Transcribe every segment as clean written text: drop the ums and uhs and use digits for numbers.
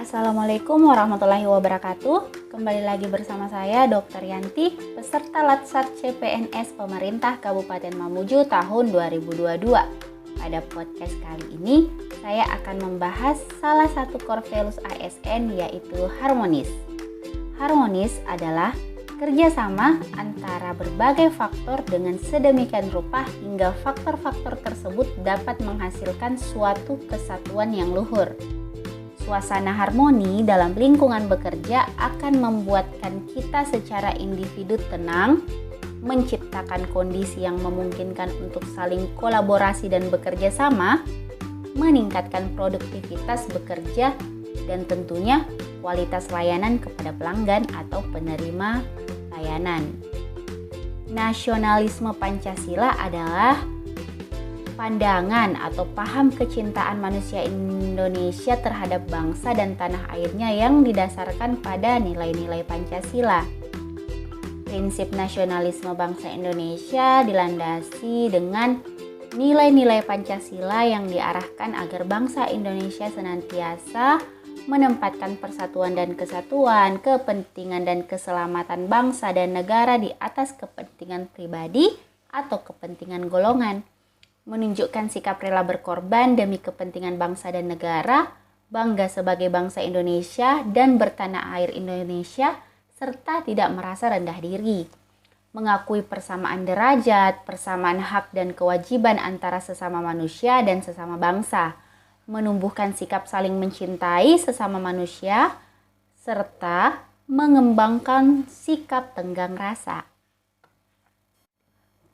Assalamualaikum warahmatullahi wabarakatuh. Kembali lagi bersama saya Dr. Yanti, peserta Latsat CPNS Pemerintah Kabupaten Mamuju tahun 2022. Pada podcast kali ini, saya akan membahas salah satu core values ASN, yaitu harmonis. Harmonis adalah kerjasama antara berbagai faktor dengan sedemikian rupa hingga faktor-faktor tersebut dapat menghasilkan suatu kesatuan yang luhur. Suasana harmoni dalam lingkungan bekerja akan membuatkan kita secara individu tenang, menciptakan kondisi yang memungkinkan untuk saling kolaborasi dan bekerja sama, meningkatkan produktivitas bekerja, dan tentunya kualitas layanan kepada pelanggan atau penerima layanan. Nasionalisme Pancasila adalah pandangan atau paham kecintaan manusia Indonesia terhadap bangsa dan tanah airnya yang didasarkan pada nilai-nilai Pancasila. Prinsip nasionalisme bangsa Indonesia dilandasi dengan nilai-nilai Pancasila yang diarahkan agar bangsa Indonesia senantiasa menempatkan persatuan dan kesatuan, kepentingan dan keselamatan bangsa dan negara di atas kepentingan pribadi atau kepentingan golongan. Menunjukkan sikap rela berkorban demi kepentingan bangsa dan negara, bangga sebagai bangsa Indonesia dan bertanah air Indonesia, serta tidak merasa rendah diri. Mengakui persamaan derajat, persamaan hak dan kewajiban antara sesama manusia dan sesama bangsa. Menumbuhkan sikap saling mencintai sesama manusia, serta mengembangkan sikap tenggang rasa.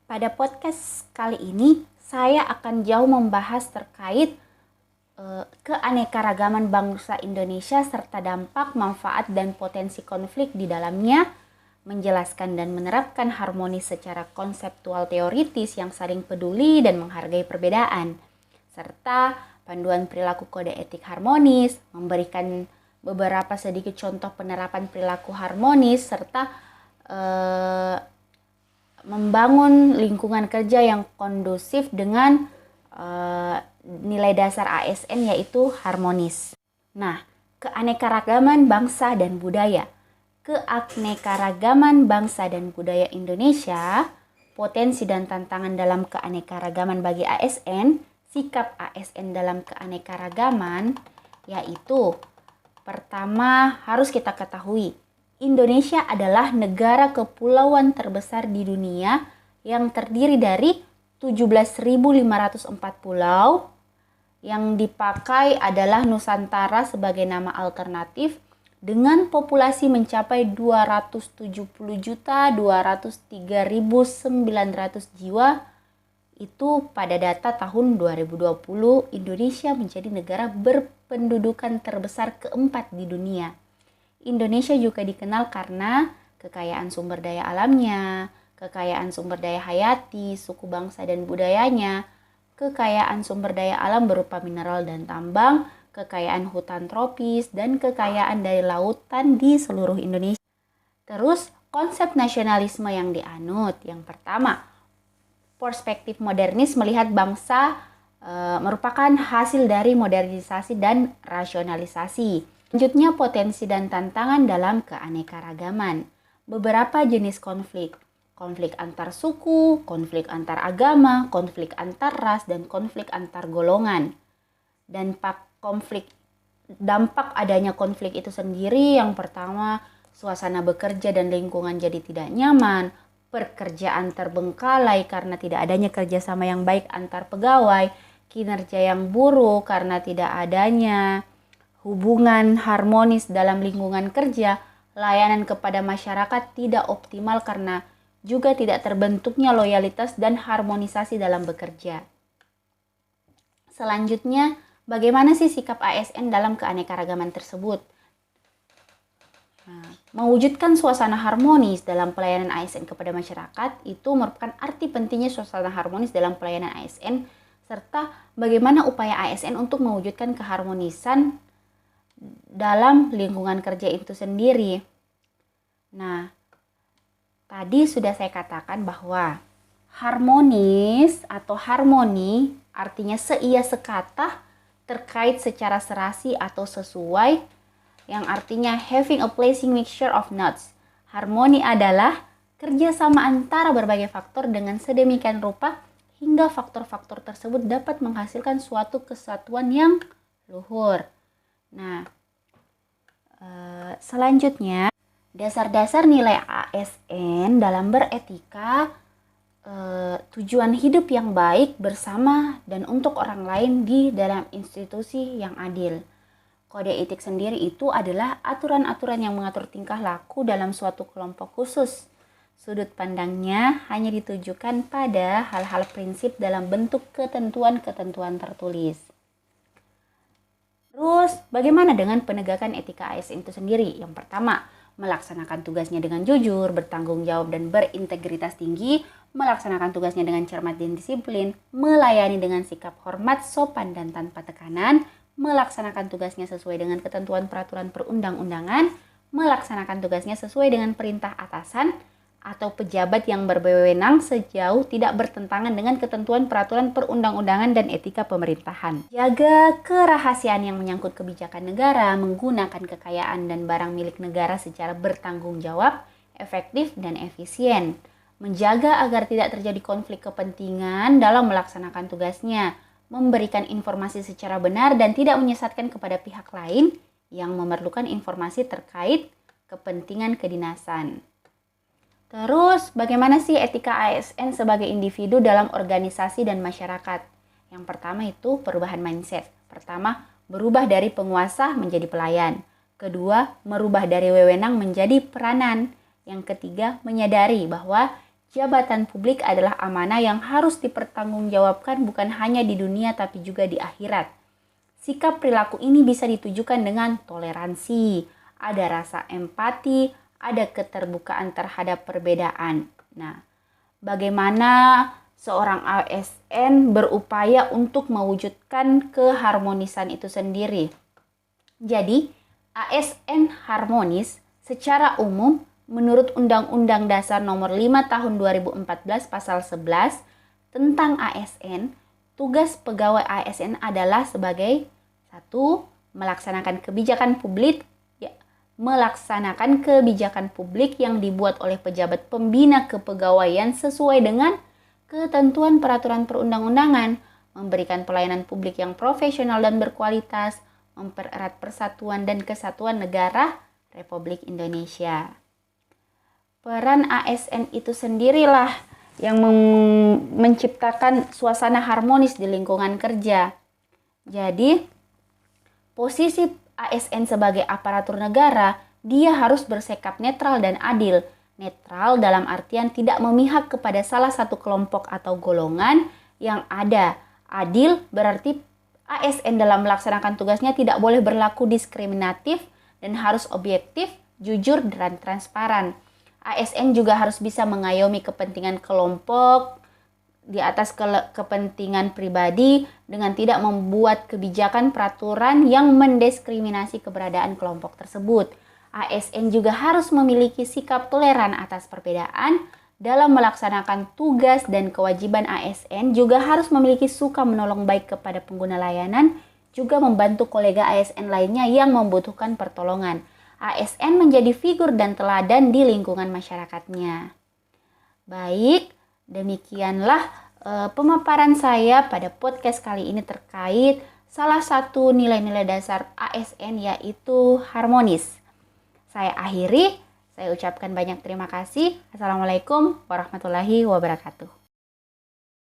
Pada podcast kali ini, saya akan jauh membahas terkait keanekaragaman bangsa Indonesia serta dampak, manfaat, dan potensi konflik di dalamnya, menjelaskan dan menerapkan harmoni secara konseptual teoritis yang saling peduli dan menghargai perbedaan, serta panduan perilaku kode etik harmonis, memberikan beberapa sedikit contoh penerapan perilaku harmonis, serta membangun lingkungan kerja yang kondusif dengan nilai dasar ASN, yaitu harmonis. Nah, keanekaragaman bangsa dan budaya. Keanekaragaman bangsa dan budaya Indonesia, potensi dan tantangan dalam keanekaragaman bagi ASN, sikap ASN dalam keanekaragaman, yaitu pertama harus kita ketahui, Indonesia adalah negara kepulauan terbesar di dunia yang terdiri dari 17.504 pulau. Yang dipakai adalah Nusantara sebagai nama alternatif dengan populasi mencapai 270.203.900 jiwa. Itu pada data tahun 2020, Indonesia menjadi negara berpendudukan terbesar keempat di dunia. Indonesia juga dikenal karena kekayaan sumber daya alamnya, kekayaan sumber daya hayati, suku bangsa dan budayanya, kekayaan sumber daya alam berupa mineral dan tambang, kekayaan hutan tropis, dan kekayaan dari lautan di seluruh Indonesia. Terus, konsep nasionalisme yang dianut. Yang pertama, perspektif modernis melihat bangsa merupakan hasil dari modernisasi dan rasionalisasi. Selanjutnya, potensi dan tantangan dalam keanekaragaman. Beberapa jenis konflik. Konflik antar suku, konflik antar agama, konflik antar ras, dan konflik antar golongan. Dan dampak adanya konflik itu sendiri, yang pertama, suasana bekerja dan lingkungan jadi tidak nyaman, pekerjaan terbengkalai karena tidak adanya kerjasama yang baik antar pegawai, kinerja yang buruk karena tidak adanya hubungan harmonis dalam lingkungan kerja, layanan kepada masyarakat tidak optimal karena juga tidak terbentuknya loyalitas dan harmonisasi dalam bekerja. Selanjutnya, bagaimana sih sikap ASN dalam keanekaragaman tersebut? Mewujudkan suasana harmonis dalam pelayanan ASN kepada masyarakat itu merupakan arti pentingnya suasana harmonis dalam pelayanan ASN, serta bagaimana upaya ASN untuk mewujudkan keharmonisan dalam lingkungan kerja itu sendiri. Nah, tadi sudah saya katakan bahwa harmonis atau harmoni artinya seia sekata terkait secara serasi atau sesuai yang artinya having a pleasing mixture of notes. Harmoni adalah kerjasama antara berbagai faktor dengan sedemikian rupa hingga faktor-faktor tersebut dapat menghasilkan suatu kesatuan yang luhur. Nah, selanjutnya dasar-dasar nilai ASN dalam beretika, tujuan hidup yang baik bersama dan untuk orang lain di dalam institusi yang adil. Kode etik sendiri itu adalah aturan-aturan yang mengatur tingkah laku dalam suatu kelompok khusus. Sudut pandangnya hanya ditujukan pada hal-hal prinsip dalam bentuk ketentuan-ketentuan tertulis. Terus, bagaimana dengan penegakan etika ASN itu sendiri? Yang pertama, melaksanakan tugasnya dengan jujur, bertanggung jawab, dan berintegritas tinggi, melaksanakan tugasnya dengan cermat dan disiplin, melayani dengan sikap hormat, sopan, dan tanpa tekanan, melaksanakan tugasnya sesuai dengan ketentuan peraturan perundang-undangan, melaksanakan tugasnya sesuai dengan perintah atasan atau pejabat yang berwenang sejauh tidak bertentangan dengan ketentuan peraturan perundang-undangan dan etika pemerintahan. Jaga kerahasiaan yang menyangkut kebijakan negara, menggunakan kekayaan dan barang milik negara secara bertanggung jawab, efektif, dan efisien. Menjaga agar tidak terjadi konflik kepentingan dalam melaksanakan tugasnya, memberikan informasi secara benar dan tidak menyesatkan kepada pihak lain yang memerlukan informasi terkait kepentingan kedinasan. Terus, bagaimana sih etika ASN sebagai individu dalam organisasi dan masyarakat? Yang pertama itu perubahan mindset. Pertama, berubah dari penguasa menjadi pelayan. Kedua, merubah dari wewenang menjadi peranan. Yang ketiga, menyadari bahwa jabatan publik adalah amanah yang harus dipertanggungjawabkan bukan hanya di dunia tapi juga di akhirat. Sikap perilaku ini bisa ditujukan dengan toleransi, ada rasa empati, ada keterbukaan terhadap perbedaan. Nah, bagaimana seorang ASN berupaya untuk mewujudkan keharmonisan itu sendiri? Jadi, ASN harmonis secara umum menurut Undang-Undang Dasar Nomor 5 Tahun 2014 Pasal 11 tentang ASN, tugas pegawai ASN adalah sebagai 1. Melaksanakan kebijakan publik yang dibuat oleh pejabat pembina kepegawaian sesuai dengan ketentuan peraturan perundang-undangan, memberikan pelayanan publik yang profesional dan berkualitas, mempererat persatuan dan kesatuan negara Republik Indonesia. Peran ASN itu sendirilah yang menciptakan suasana harmonis di lingkungan kerja. Jadi, posisi ASN sebagai aparatur negara, dia harus bersikap netral dan adil. Netral dalam artian tidak memihak kepada salah satu kelompok atau golongan yang ada. Adil berarti ASN dalam melaksanakan tugasnya tidak boleh berlaku diskriminatif dan harus objektif, jujur, dan transparan. ASN juga harus bisa mengayomi kepentingan kelompok di atas kepentingan pribadi dengan tidak membuat kebijakan peraturan yang mendiskriminasi keberadaan kelompok tersebut. ASN juga harus memiliki sikap toleran atas perbedaan dalam melaksanakan tugas dan kewajiban. ASN juga harus memiliki suka menolong baik kepada pengguna layanan, juga membantu kolega ASN lainnya yang membutuhkan pertolongan. ASN menjadi figur dan teladan di lingkungan masyarakatnya. Baik, demikianlah pemaparan saya pada podcast kali ini terkait salah satu nilai-nilai dasar ASN yaitu harmonis. Saya akhiri, saya ucapkan banyak terima kasih. Assalamualaikum warahmatullahi wabarakatuh.